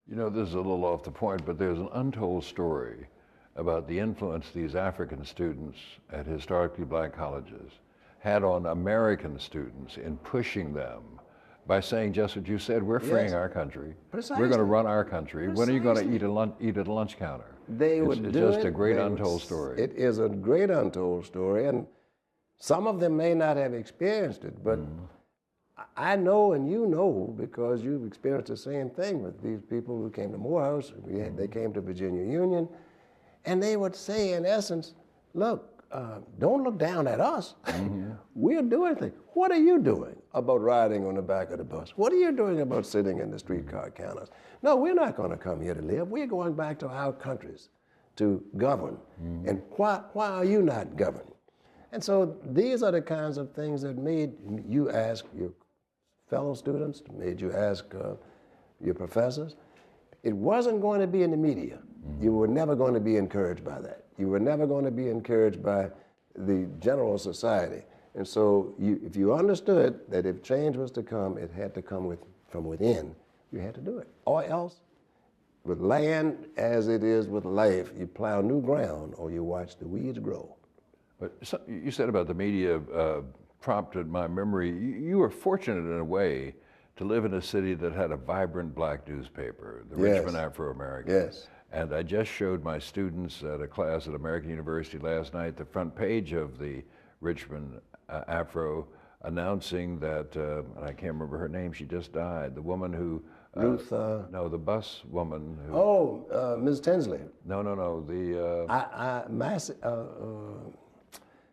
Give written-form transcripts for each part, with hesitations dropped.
You know, this is a little off the point, but there's an untold story about the influence these African students at historically black colleges had on American students in pushing them by saying just what you said, we're freeing Yes. our country. Precisely. We're going to run our country. When are you going to Precisely. eat at a lunch counter? They would It's do just it. a great They would untold story. It is a great untold story, and some of them may not have experienced it, but I know and you know because you've experienced the same thing with these people who came to Morehouse. They came to Virginia Union, and they would say, in essence, look, don't look down at us. We're doing things. What are you doing about riding on the back of the bus? What are you doing about sitting in the streetcar counters? No, we're not going to come here to live. We're going back to our countries to govern. And why are you not governing? And so these are the kinds of things that made you ask your fellow students, made you ask your professors. It wasn't going to be in the media. You were never going to be encouraged by that. You were never going to be encouraged by the general society. And so if you understood that if change was to come, it had to come from within, you had to do it. Or else, with land as it is with life, you plow new ground or you watch the weeds grow. But you said about the media prompted my memory. You were fortunate in a way to live in a city that had a vibrant black newspaper, the Yes. Richmond Afro-American. Yes. And I just showed my students at a class at American University last night the front page of the Richmond Afro announcing that, and I can't remember her name, she just died, the woman who, Ruth. no, the bus woman who, Ms. Tinsley. no,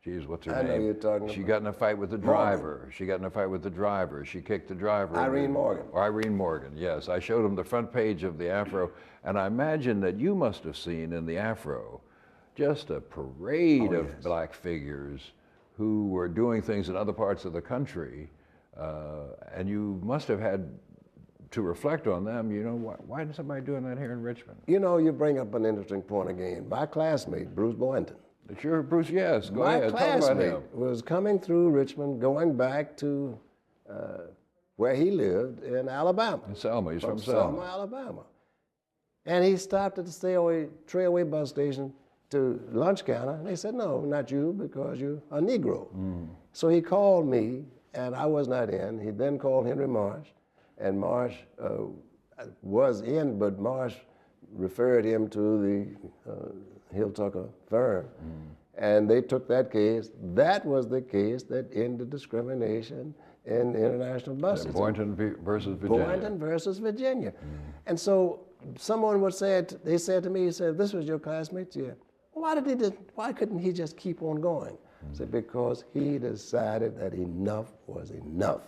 geez, what's her I name? know you're talking She about. got in a fight with the driver. She got in a fight with the driver. She kicked the driver. Irene Morgan. Or Irene Morgan, yes. I showed them the front page of the Afro, and I imagine that you must have seen in the Afro just a parade of yes. black figures who were doing things in other parts of the country, and you must have had to reflect on them. You know, why is somebody doing that here in Richmond? You know, you bring up an interesting point again. My classmate, Bruce Boynton. Sure, Bruce, yes, go My ahead, talk about classmate him. was coming through Richmond, going back to where he lived in Alabama. In Selma, he's from Selma, Selma. Alabama. And he stopped at the Trailway bus station to lunch counter, and they said, no, not you, because you're a Negro. So he called me, and I was not in. He then called Henry Marsh, and Marsh was in, but Marsh referred him to the Hill Tucker firm. And they took that case. That was the case that ended discrimination in international buses. Versus Virginia. Boynton versus Virginia. And so someone would say, they said to me, he said, this was your classmate? Yeah. Why couldn't he just keep on going? I said, because he decided that enough was enough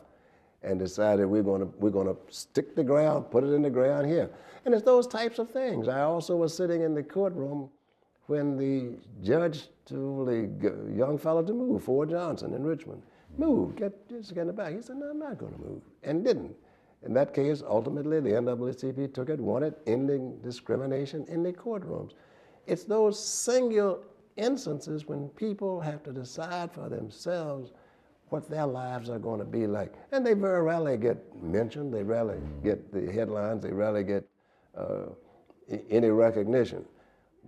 and decided we're gonna stick the ground, put it in the ground here. And it's those types of things. I also was sitting in the courtroom when the judge told the young fellow to move, Ford Johnson in Richmond. Move, just get in the back. He said, no, I'm not gonna move, and didn't. In that case, ultimately, the NAACP took it, wanted ending discrimination in the courtrooms. It's those single instances when people have to decide for themselves what their lives are going to be like. And they very rarely get mentioned, they rarely get the headlines, they rarely get any recognition.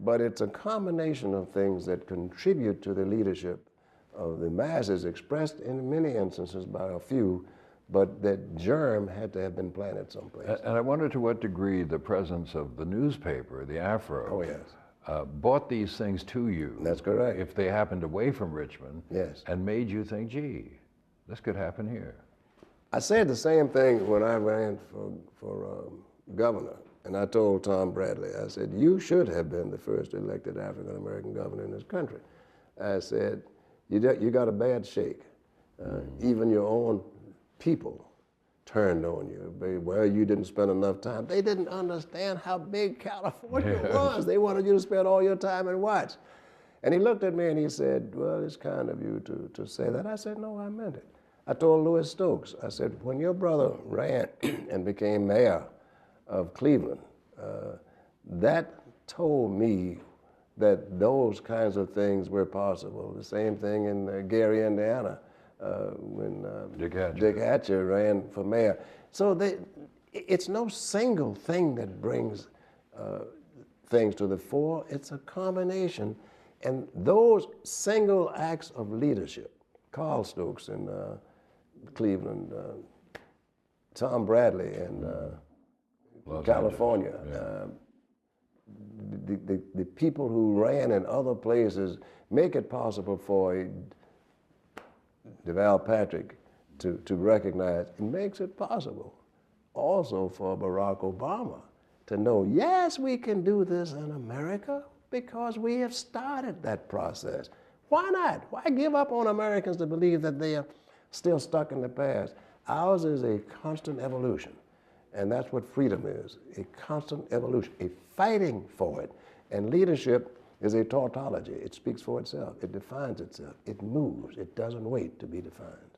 But it's a combination of things that contribute to the leadership of the masses, expressed in many instances by a few, but that germ had to have been planted someplace. And I wonder to what degree the presence of the newspaper, the Afro, Oh, yes. brought these things to you. That's correct. If they happened away from Richmond. Yes. And made you think, gee, this could happen here. I said the same thing when I ran for governor, and I told Tom Bradley, I said, you should have been the first elected African-American governor in this country. I said, you got a bad shake. Even your own people turned on you. Well, you didn't spend enough time. They didn't understand how big California was. They wanted you to spend all your time and watch. And he looked at me and he said, well, it's kind of you to say that. I said, no, I meant it. I told Louis Stokes, I said, when your brother ran and became mayor of Cleveland, that told me that those kinds of things were possible. The same thing in Gary, Indiana, when Dick Hatcher ran for mayor. So It's no single thing that brings things to the fore. It's a combination. And those single acts of leadership, Carl Stokes in Cleveland, Tom Bradley in California, the people who ran in other places make it possible for Deval Patrick to recognize. It makes it possible also for Barack Obama to know, yes, we can do this in America because we have started that process. Why not? Why give up on Americans to believe that they are still stuck in the past? Ours is a constant evolution. And that's what freedom is, a constant evolution, a fighting for it. And leadership is a tautology. It speaks for itself. It defines itself. It moves. It doesn't wait to be defined.